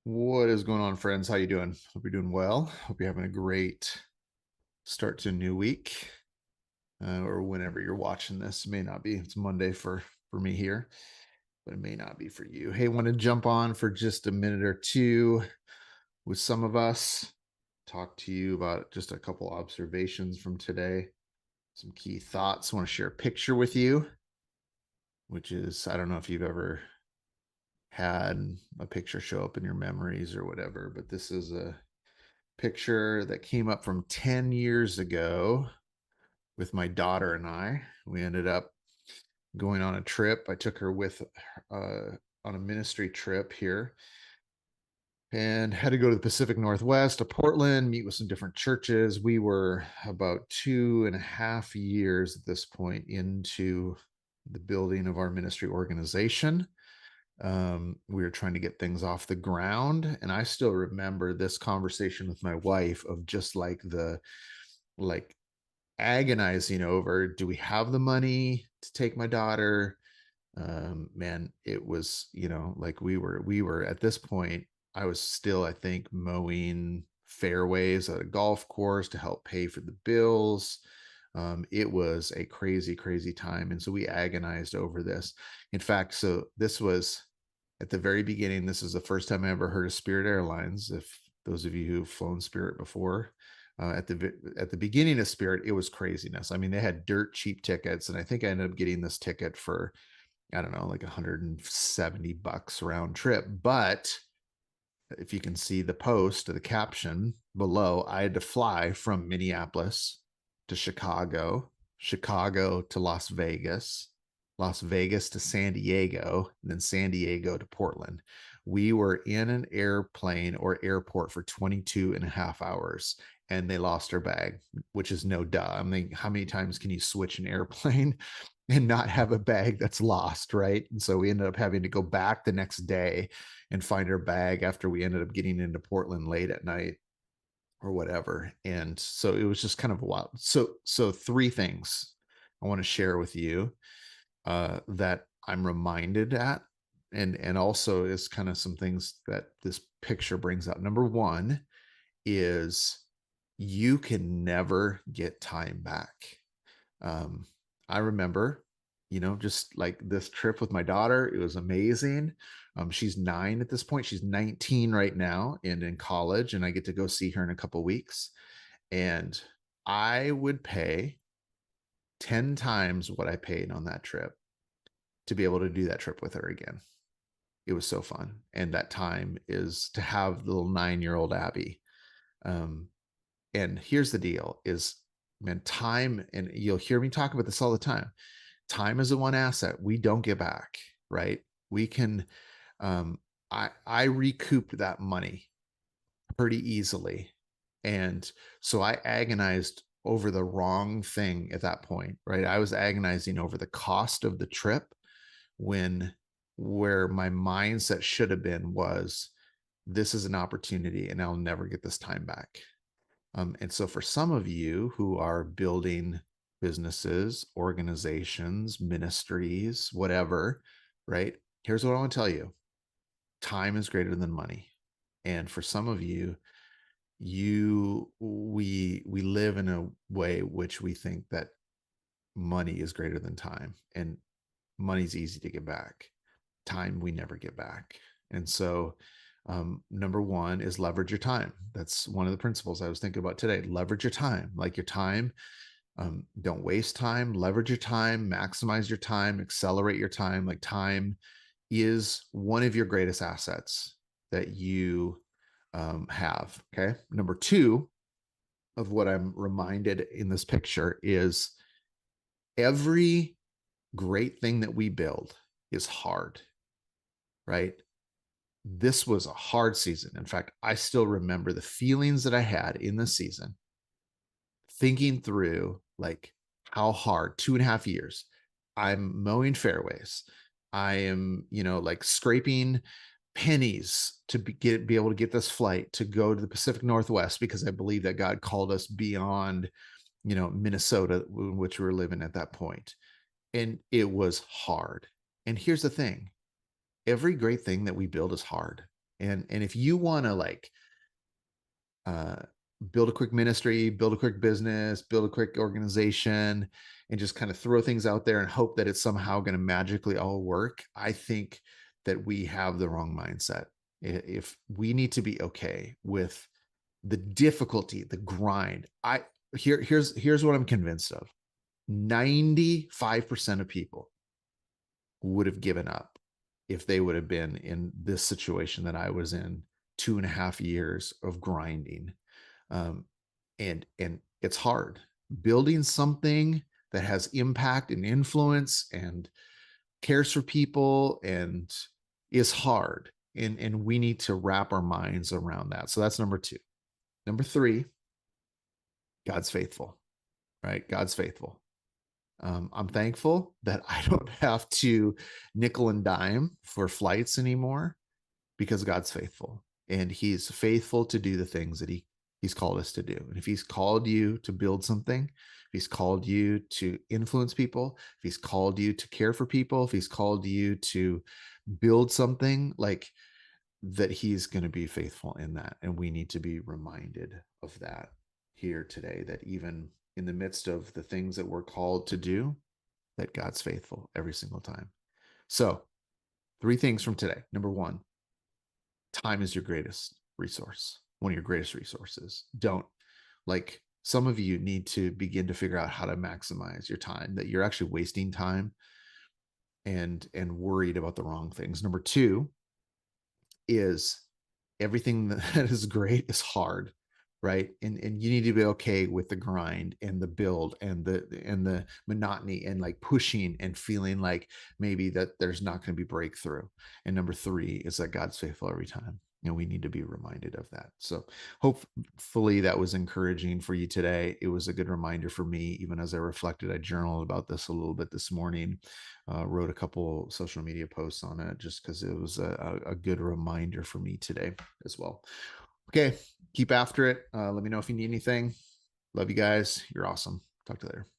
What is going on, friends? How you doing? Hope you're doing well. Hope you're having a great start to a new week, or whenever you're watching this. It may not be. It's Monday for me here, but it may not be for you. Hey, want to jump on for just a minute or two with some of us. Talk to you about just a couple observations from today, some key thoughts. I want to share a picture with you, which is I don't know if you've ever had a picture show up in your memories or whatever, but this is a picture that came up from 10 years ago with my daughter and I. We ended up going on a trip. I took her with on a ministry trip here and had to go to the Pacific Northwest to Portland, meet with some different churches. We were about 2.5 years at this point into the building of our ministry organization. We were trying to get things off the ground, and I still remember this conversation with my wife of just like agonizing over, do we have the money to take my daughter? Man, it was, like we were at this point. I was still, I think, mowing fairways at a golf course to help pay for the bills. It was a crazy, crazy time, and so we agonized over this. In fact, so this was at the very beginning. This is the first time I ever heard of Spirit Airlines. If those of you who've flown Spirit before, at the beginning of Spirit, it was craziness. I mean, they had dirt cheap tickets, and I think I ended up getting this ticket for, I don't know, like $170 round trip. But if you can see the post, the caption below, I had to fly from Minneapolis to Chicago, Chicago to Las Vegas, Las Vegas to San Diego, and then San Diego to Portland. We were in an airplane or airport for 22 and a half hours, and they lost our bag, which is no duh. I mean, how many times can you switch an airplane and not have a bag that's lost, right? And so we ended up having to go back the next day and find our bag after we ended up getting into Portland late at night or whatever. And so it was just kind of a wild. So three things I want to share with you that I'm reminded at, and also is kind of some things that this picture brings up. Number one is you can never get time back. Um, I remember, just like this trip with my daughter, it was amazing. She's 9 at this point. She's 19 right now and in college, and I get to go see her in a couple weeks. And I would pay 10 times what I paid on that trip to be able to do that trip with her again. It was so fun. And that time is to have the little 9-year-old Abby. Um, and here's the deal is, man, time, and you'll hear me talk about this all the time. Time is the one asset we don't get back, right? We can, I recouped that money pretty easily. And so I agonized over the wrong thing at that point, right? I was agonizing over the cost of the trip when where my mindset should have been was, this is an opportunity and I'll never get this time back. And so for some of you who are building businesses, organizations, ministries, whatever, right? Here's what I want to tell you. Time is greater than money. And for some of you, we live in a way which we think that money is greater than time, and money's easy to get back. Time we never get back. And so number one is leverage your time. That's one of the principles I was thinking about today. Leverage your time, like your time. Don't waste time, leverage your time, maximize your time, accelerate your time. Like time is one of your greatest assets that you have. Okay. Number two of what I'm reminded in this picture is every great thing that we build is hard, right? This was a hard season. In fact, I still remember the feelings that I had in this season, thinking through like how hard 2.5 years. I'm mowing fairways. I am, like scraping pennies to be able to get this flight to go to the Pacific Northwest because I believe that God called us beyond, Minnesota, which we were living at that point. And it was hard. And here's the thing, every great thing that we build is hard. And if you want to like uh, build a quick ministry, build a quick business, build a quick organization, and just kind of throw things out there and hope that it's somehow going to magically all work, I think that we have the wrong mindset. If we need to be okay with the difficulty, the grind, here's what I'm convinced of. 95% of people would have given up if they would have been in this situation that I was in, 2.5 years of grinding. Um, and it's hard building something that has impact and influence and cares for people and is hard. And we need to wrap our minds around that. So that's number two. Number three, God's faithful, right? God's faithful. I'm thankful that I don't have to nickel and dime for flights anymore because God's faithful and he's faithful to do the things that he's called us to do. And if he's called you to build something, if he's called you to influence people, if he's called you to care for people, if he's called you to build something, like that, he's going to be faithful in that. And we need to be reminded of that here today, that even in the midst of the things that we're called to do, that God's faithful every single time. So, three things from today. Number one, time is your greatest resource, one of your greatest resources. Don't, like, some of you need to begin to figure out how to maximize your time, that you're actually wasting time and worried about the wrong things. Number two is everything that is great is hard, right? And you need to be okay with the grind and the build and the monotony and like pushing and feeling like maybe that there's not going to be breakthrough. And number three is that God's faithful every time. And we need to be reminded of that. So hopefully that was encouraging for you today. It was a good reminder for me, even as I reflected. I journaled about this a little bit this morning, wrote a couple social media posts on it just because it was a good reminder for me today as well. Okay, keep after it. Let me know if you need anything. Love you guys. You're awesome. Talk to you later.